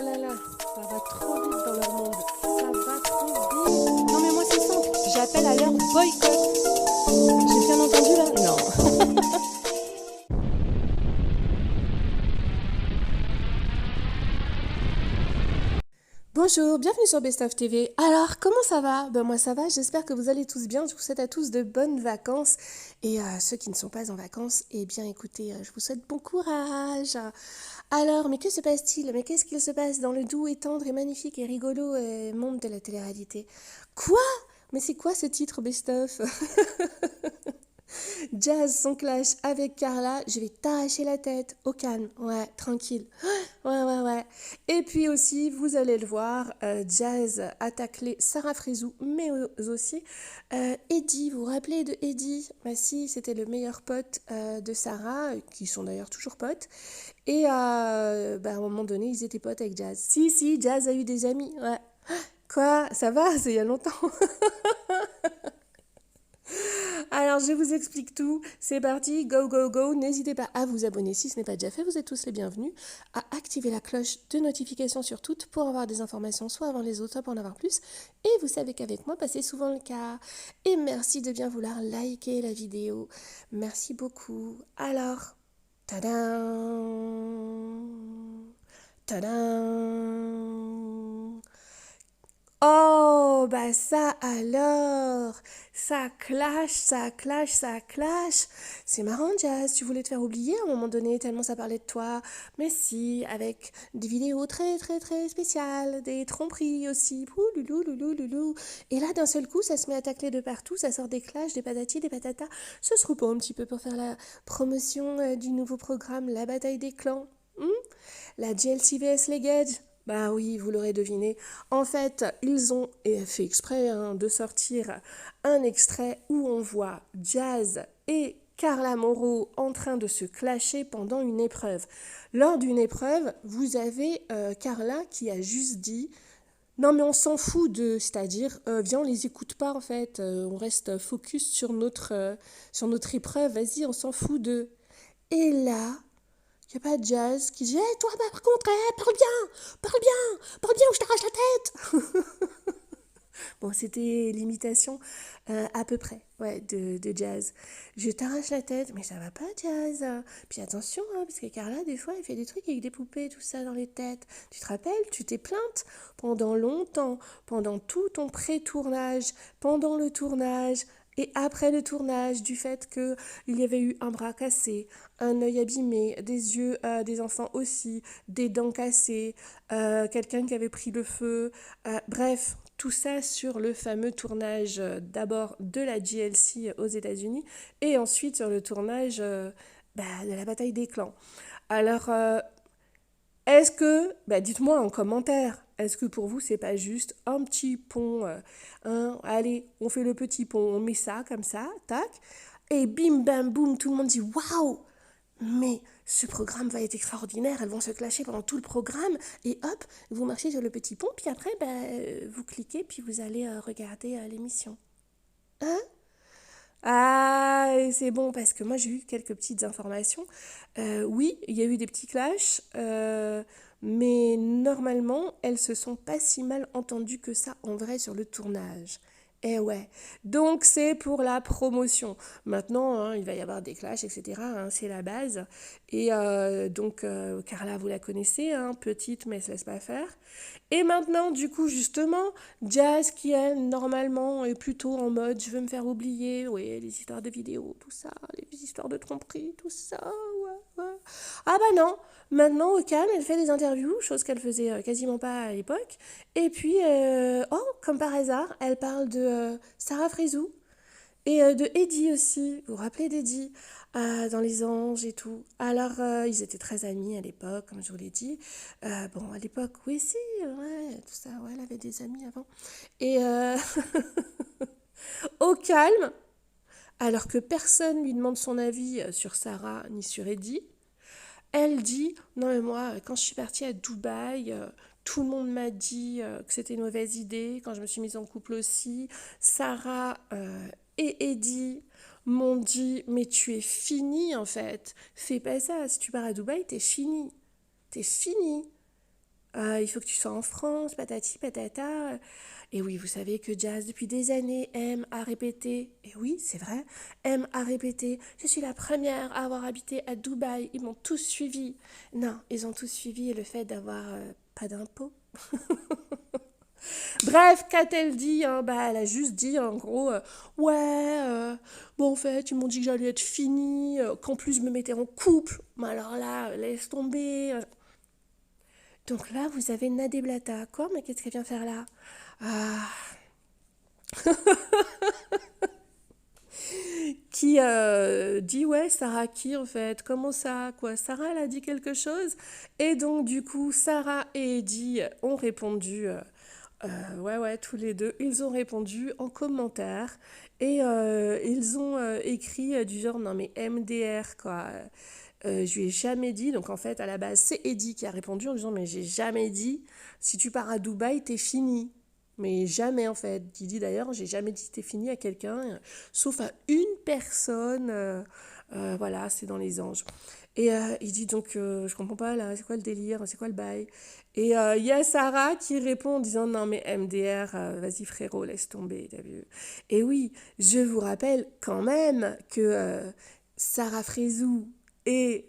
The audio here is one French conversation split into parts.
là là là, ça va trop vite dans leur monde. Ça va trop vite. Non mais moi c'est simple, j'appelle à leur boycott. J'ai bien entendu là? Non. Bonjour, bienvenue sur Best of TV. Alors, comment ça va? Ben moi ça va, j'espère que vous allez tous bien. Je vous souhaite à tous de bonnes vacances. Et ceux qui ne sont pas en vacances, eh bien écoutez, je vous souhaite bon courage. Alors, mais que se passe-t-il? Mais qu'est-ce qu'il se passe dans le doux et tendre et magnifique et rigolo monde de la télé-réalité? Quoi? Mais c'est quoi ce titre Best of? Jazz, son clash avec Carla, je vais t'arracher la tête, au calme, ouais, tranquille. Ouais. Et puis aussi, vous allez le voir, Jazz a taclé Sarah Frézou, mais aussi Eddie. Vous vous rappelez de Eddie? Bah si, c'était le meilleur pote de Sarah, qui sont d'ailleurs toujours potes. Et à un moment donné, ils étaient potes avec Jazz. Si, Jazz a eu des amis, ouais. Quoi? Ça va? C'est il y a longtemps. Alors, je vous explique tout. C'est parti, go. N'hésitez pas à vous abonner si ce n'est pas déjà fait. Vous êtes tous les bienvenus. À activer la cloche de notification sur toutes pour avoir des informations, soit avant les autres, soit pour en avoir plus. Et vous savez qu'avec moi, c'est souvent le cas. Et merci de bien vouloir liker la vidéo. Merci beaucoup. Alors, tadam! Tadam! Oh, bah ça alors, ça clash. C'est marrant, Jazz, tu voulais te faire oublier à un moment donné tellement ça parlait de toi. Mais si, avec des vidéos très spéciales, des tromperies aussi. Ouh, loulou. Et là, d'un seul coup, ça se met à tacler de partout, ça sort des clashs, des patatis, des patatas. Ce serait pas un petit peu pour faire la promotion du nouveau programme La Bataille des Clans, la GLC vs les Gage? Bah oui, vous l'aurez deviné. En fait, ils ont fait exprès de sortir un extrait où on voit Jazz et Carla Moreau en train de se clasher pendant une épreuve. Lors d'une épreuve, vous avez Carla qui a juste dit non mais on s'en fout de, c'est-à-dire viens on les écoute pas en fait, on reste focus sur notre épreuve, vas-y on s'en fout de. Et là, il n'y a pas Jazz qui dit hey, toi, bah, par contre, parle bien ou je t'arrache la tête. Bon, c'était l'imitation à peu près de Jazz. Je t'arrache la tête, mais ça va pas, Jazz. Puis attention, parce que Carla, des fois, elle fait des trucs avec des poupées, tout ça dans les têtes. Tu te rappelles, tu t'es plainte pendant longtemps, pendant tout ton pré-tournage, pendant le tournage. Et après le tournage, du fait qu'il y avait eu un bras cassé, un œil abîmé, des yeux des enfants aussi, des dents cassées, quelqu'un qui avait pris le feu, bref, tout ça sur le fameux tournage d'abord de la GLC aux États-Unis et ensuite sur le tournage de la bataille des clans. Alors, est-ce que, dites-moi en commentaire, est-ce que pour vous c'est pas juste un petit pont, allez, on fait le petit pont, on met ça comme ça, tac, et bim bam boum, tout le monde dit waouh, mais ce programme va être extraordinaire, elles vont se clasher pendant tout le programme, et hop, vous marchez sur le petit pont, puis après, vous cliquez, puis vous allez regarder l'émission. Hein? Ah, et c'est bon, parce que moi j'ai eu quelques petites informations. Oui, il y a eu des petits clashs, mais normalement, elles se sont pas si mal entendues que ça en vrai sur le tournage. Eh ouais, donc c'est pour la promotion. Maintenant, il va y avoir des clashs, etc. C'est la base. Et donc, Carla, vous la connaissez, petite, mais elle se laisse pas faire. Et maintenant, du coup, justement, Jazz qui, elle, normalement, est plutôt en mode je veux me faire oublier, oui, les histoires de vidéos, tout ça, les histoires de tromperie, tout ça, ouais. Ah bah non, maintenant, au calme, elle fait des interviews, chose qu'elle faisait quasiment pas à l'époque. Et puis, comme par hasard, elle parle de Sarah Frézou, et de Eddie aussi, vous vous rappelez d'Eddie dans Les Anges et tout. Alors, ils étaient très amis à l'époque, comme je vous l'ai dit. Bon, à l'époque, oui, si, ouais, tout ça, ouais, elle avait des amis avant. Et au calme, alors que personne lui demande son avis sur Sarah ni sur Eddie, elle dit, non mais moi, quand je suis partie à Dubaï, tout le monde m'a dit que c'était une mauvaise idée. Quand je me suis mise en couple aussi, Sarah et Eddie m'ont dit, mais tu es fini en fait. Fais pas ça. Si tu pars à Dubaï, t'es fini. T'es fini. Il faut que tu sois en France, patati patata. Et oui, vous savez que Jazz, depuis des années, aime à répéter, et oui, c'est vrai, aime à répéter, je suis la première à avoir habité à Dubaï, ils m'ont tous suivi. Non, ils ont tous suivi le fait d'avoir pas d'impôts. Bref, qu'a-t-elle dit hein? Bah, elle a juste dit en gros, ouais, bon en fait, ils m'ont dit que j'allais être finie, qu'en plus je me mettais en couple. Mais alors là, laisse tomber. Donc là, vous avez Nadé Blata. Quoi? Mais qu'est-ce qu'elle vient faire là? Ah, qui dit ouais, Sarah qui en fait? Comment ça? Quoi? Sarah, elle a dit quelque chose? Et donc du coup, Sarah et Eddie ont répondu. Ouais, ouais, tous les deux, ils ont répondu en commentaire et ils ont écrit du genre non mais MDR quoi. Je lui ai jamais dit, donc en fait à la base c'est Eddie qui a répondu en disant mais j'ai jamais dit si tu pars à Dubaï t'es fini. Mais jamais en fait. Il dit d'ailleurs j'ai jamais dit t'es fini à quelqu'un, sauf à une personne. Voilà, c'est dans les anges. Et il dit donc je comprends pas là, c'est quoi le délire, c'est quoi le bail? Et il y a Sarah qui répond en disant non mais MDR, vas-y frérot, laisse tomber, t'as vu. Et oui, je vous rappelle quand même que Sarah Frézou et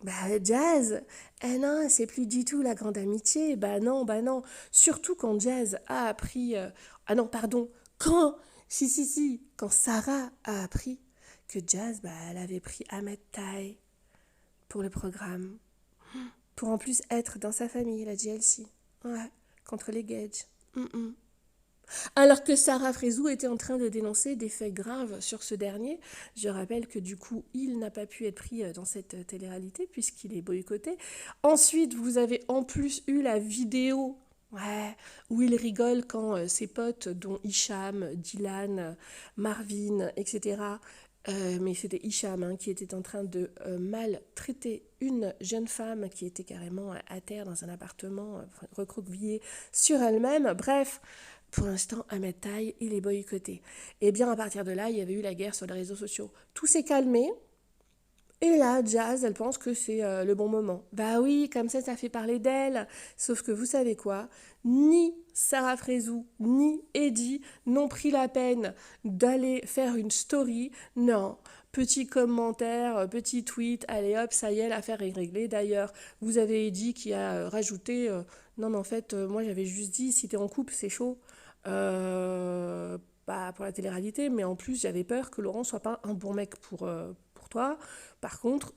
bah, Jazz, eh non, c'est plus du tout la grande amitié. Bah non, bah non. Surtout quand Jazz a appris... ah non, pardon. Quand... Si, si, si. Quand Sarah a appris que Jazz, bah, elle avait pris Ahmed Taï pour le programme. Pour en plus être dans sa famille, la GLC. Ouais, contre les Gage. Mm-mm. Alors que Sarah Frézou était en train de dénoncer des faits graves sur ce dernier. Je rappelle que du coup, il n'a pas pu être pris dans cette télé-réalité puisqu'il est boycotté. Ensuite, vous avez en plus eu la vidéo ouais, où il rigole quand ses potes, dont Hicham, Dylan, Marvin, etc., mais c'était Hicham hein, qui était en train de maltraiter une jeune femme qui était carrément à terre dans un appartement, recroquevillée sur elle-même. Bref, pour l'instant, Ahmed Taï, il est boycotté. Et bien à partir de là, il y avait eu la guerre sur les réseaux sociaux. Tout s'est calmé. Et là, Jazz, elle pense que c'est le bon moment. Bah oui, comme ça fait parler d'elle. Sauf que vous savez quoi? Ni Sarah Frézou, ni Eddie n'ont pris la peine d'aller faire une story. Non. Petit commentaire, petit tweet, allez hop, ça y est, l'affaire est réglée. D'ailleurs, vous avez Eddie qui a rajouté non, mais en fait, moi j'avais juste dit si t'es en couple, c'est chaud. Bah, pour la télé-réalité, mais en plus j'avais peur que Laurent soit pas un bon mec pour toi. Par contre,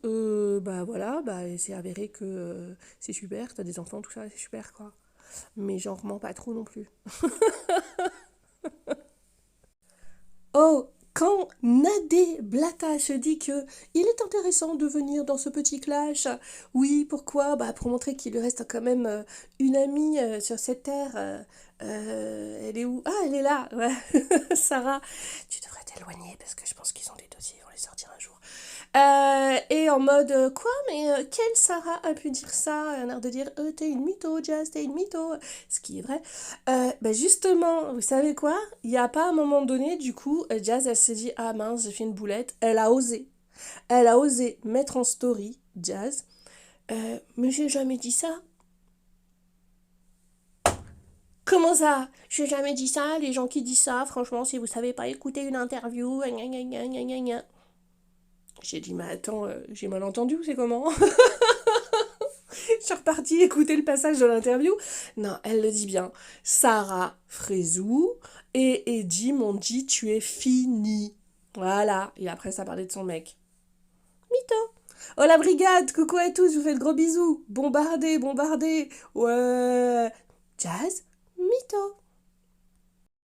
bah voilà, bah, c'est avéré que c'est super, t'as des enfants, tout ça, c'est super quoi. Mais j'en remens pas trop non plus. Oh, quand Nadé Blata se dit que il est intéressant de venir dans ce petit clash, oui, pourquoi? Bah pour montrer qu'il lui reste quand même une amie sur cette terre. Elle est où? Ah, elle est là, ouais. Sarah, tu devrais t'éloigner parce que je pense qu'ils ont des dossiers, ils vont les sortir un jour. Et en mode quoi mais quelle Sarah a pu dire ça un air de dire t'es une mytho Jazz t'es une mytho ce qui est vrai bah justement vous savez quoi il n'y a pas un moment donné du coup Jazz elle s'est dit ah mince j'ai fait une boulette elle a osé mettre en story Jazz mais j'ai jamais dit ça. Comment ça? J'ai jamais dit ça, les gens qui disent ça, franchement, si vous savez pas écouter une interview, gna gna gna gna gna gna. J'ai dit, mais attends, j'ai mal entendu ou c'est comment? Je suis repartie écouter le passage de l'interview. Non, elle le dit bien. Sarah Frézou et Eddie m'ont dit tu es fini. Voilà. Et après, ça parlait de son mec. Mytho. Oh la brigade, coucou à tous, je vous fais de gros bisous. Bombardez, bombardez. Ouais. Jazz, mytho.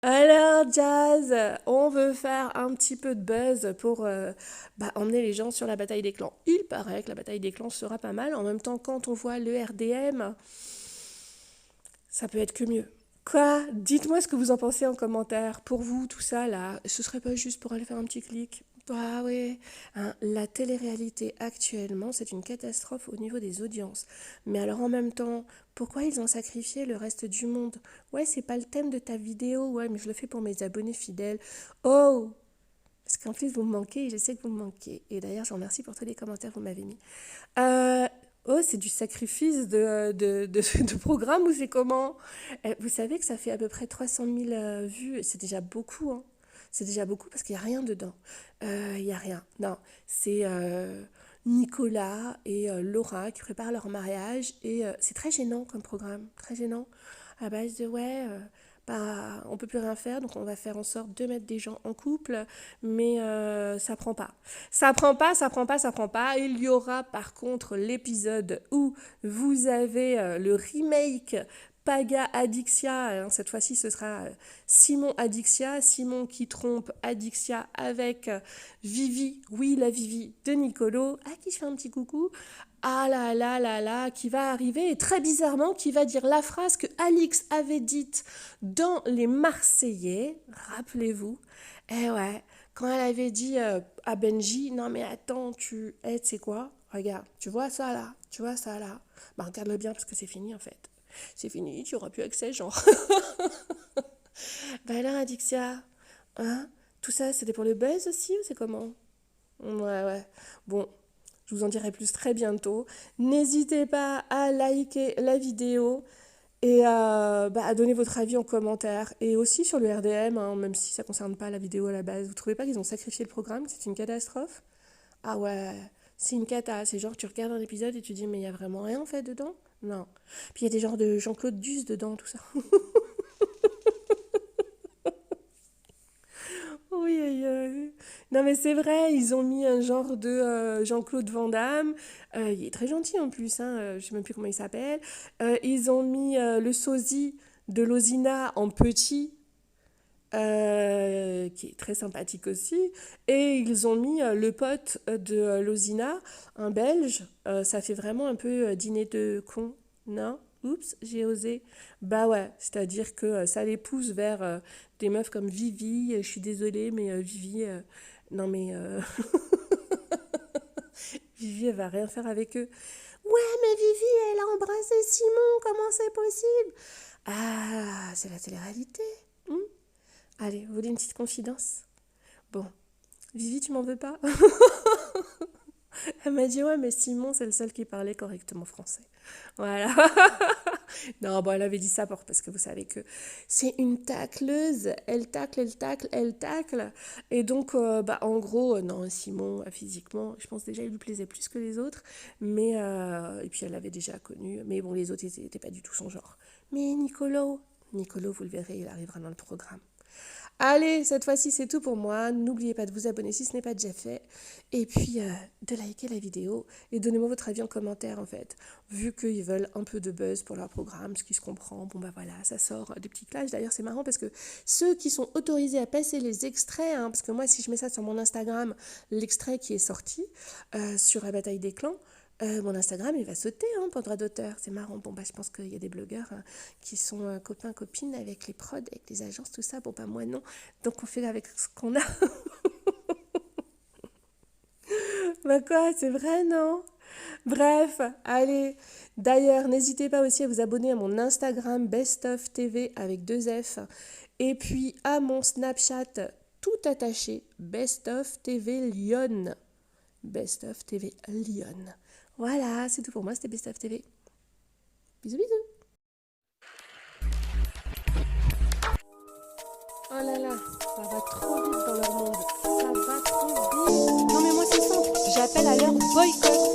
Alors, Jazz, on veut faire un petit peu de buzz pour bah, emmener les gens sur la bataille des clans. Il paraît que la bataille des clans sera pas mal. En même temps, quand on voit le RDM, ça peut être que mieux. Quoi? Dites-moi ce que vous en pensez en commentaire. Pour vous, tout ça, là, ce serait pas juste pour aller faire un petit clic? Ah ouais, hein, la télé-réalité actuellement, c'est une catastrophe au niveau des audiences. Mais alors en même temps, pourquoi ils ont sacrifié le reste du monde? Ouais, c'est pas le thème de ta vidéo, ouais, mais je le fais pour mes abonnés fidèles. Oh! Parce qu'en plus, vous me manquez et je sais que vous me manquez. Et d'ailleurs, je vous remercie pour tous les commentaires que vous m'avez mis. Euh, Oh, c'est du sacrifice de programme ou c'est comment? Vous savez que ça fait à peu près 300 000 vues, c'est déjà beaucoup, hein. C'est déjà beaucoup parce qu'il n'y a rien dedans. Il n'y a rien. Non, c'est Nicolas et Laura qui préparent leur mariage et c'est très gênant comme programme, très gênant. À base de ouais, bah, on peut plus rien faire, donc on va faire en sorte de mettre des gens en couple, mais ça prend pas. Ça prend pas, ça prend pas, ça prend pas. Il y aura par contre l'épisode où vous avez le remake Paga Adixia, hein, cette fois-ci ce sera Simon Adixia, Simon qui trompe Adixia avec Vivi, oui la Vivi de Nicolo, à qui je fais un petit coucou, ah là là là là, qui va arriver et très bizarrement qui va dire la phrase que Alix avait dite dans Les Marseillais, rappelez-vous, eh ouais, quand elle avait dit à Benji, non mais attends, tu sais quoi, regarde, tu vois ça là, tu vois ça là, bah regarde-le bien parce que c'est fini en fait. C'est fini, tu auras plus accès, genre. Bah alors, Adixia, hein? Tout ça, c'était pour le buzz aussi ou c'est comment? Ouais, ouais. Bon, je vous en dirai plus très bientôt. N'hésitez pas à liker la vidéo et bah, à donner votre avis en commentaire. Et aussi sur le RDM, hein, même si ça ne concerne pas la vidéo à la base. Vous trouvez pas qu'ils ont sacrifié le programme? C'est une catastrophe? Ah ouais, c'est une cata. C'est genre, tu regardes un épisode et tu dis, mais il y a vraiment rien en fait dedans? Non. Puis il y a des genres de Jean-Claude Duss dedans, tout ça. Oui, aïe, aïe. Non mais c'est vrai, ils ont mis un genre de Jean-Claude Van Damme. Il est très gentil en plus, hein, je sais même plus comment il s'appelle. Ils ont mis le sosie de Lozina en petit, qui est très sympathique aussi. Et ils ont mis le pote de Lozina, un Belge. Ça fait vraiment un peu dîner de con, non? Oups, j'ai osé. Bah ouais, c'est-à-dire que ça les pousse vers des meufs comme Vivi. Je suis désolée, mais Vivi, non mais Vivi, elle va rien faire avec eux. Ouais, mais Vivi, elle a embrassé Simon, comment c'est possible? Ah, c'est la télé-réalité. Hmm. Allez, vous voulez une petite confidence? Bon, Vivi, tu m'en veux pas? Elle m'a dit, ouais, mais Simon, c'est le seul qui parlait correctement français. Voilà. Non, bon, elle avait dit ça parce que vous savez que c'est une tacleuse. Elle tacle, elle tacle, elle tacle. Et donc, bah, en gros, non, Simon, physiquement, je pense déjà, il lui plaisait plus que les autres. Mais, et puis, elle l'avait déjà connu. Mais bon, les autres, ils n'étaient pas du tout son genre. Mais Nicolo, vous le verrez, il arrivera dans le programme. Allez, cette fois-ci, c'est tout pour moi. N'oubliez pas de vous abonner si ce n'est pas déjà fait. Et puis, de liker la vidéo. Et donnez-moi votre avis en commentaire, en fait. Vu qu'ils veulent un peu de buzz pour leur programme, ce qui se comprend, bon, bah voilà, ça sort des petits clashs. D'ailleurs, c'est marrant parce que ceux qui sont autorisés à passer les extraits, hein, parce que moi, si je mets ça sur mon Instagram, l'extrait qui est sorti sur la bataille des clans, mon Instagram, il va sauter hein, pour droit d'auteur. C'est marrant. Bon, bah, je pense qu'il y a des blogueurs hein, qui sont copains, copines avec les prods, avec les agences, tout ça. Bon, bah, moi, non. Donc, on fait avec ce qu'on a. Bah, quoi, c'est vrai, non? Bref, allez. D'ailleurs, n'hésitez pas aussi à vous abonner à mon Instagram Best of TV avec 2 F. Et puis à mon Snapchat tout attaché Best of TV Lyon. Best of TV Lyon. Voilà, c'est tout pour moi, c'était Best of TV. Bisous, bisous. Oh là là, ça va trop vite dans leur monde. Ça va trop vite. Non mais moi c'est simple, j'appelle à leur boycott.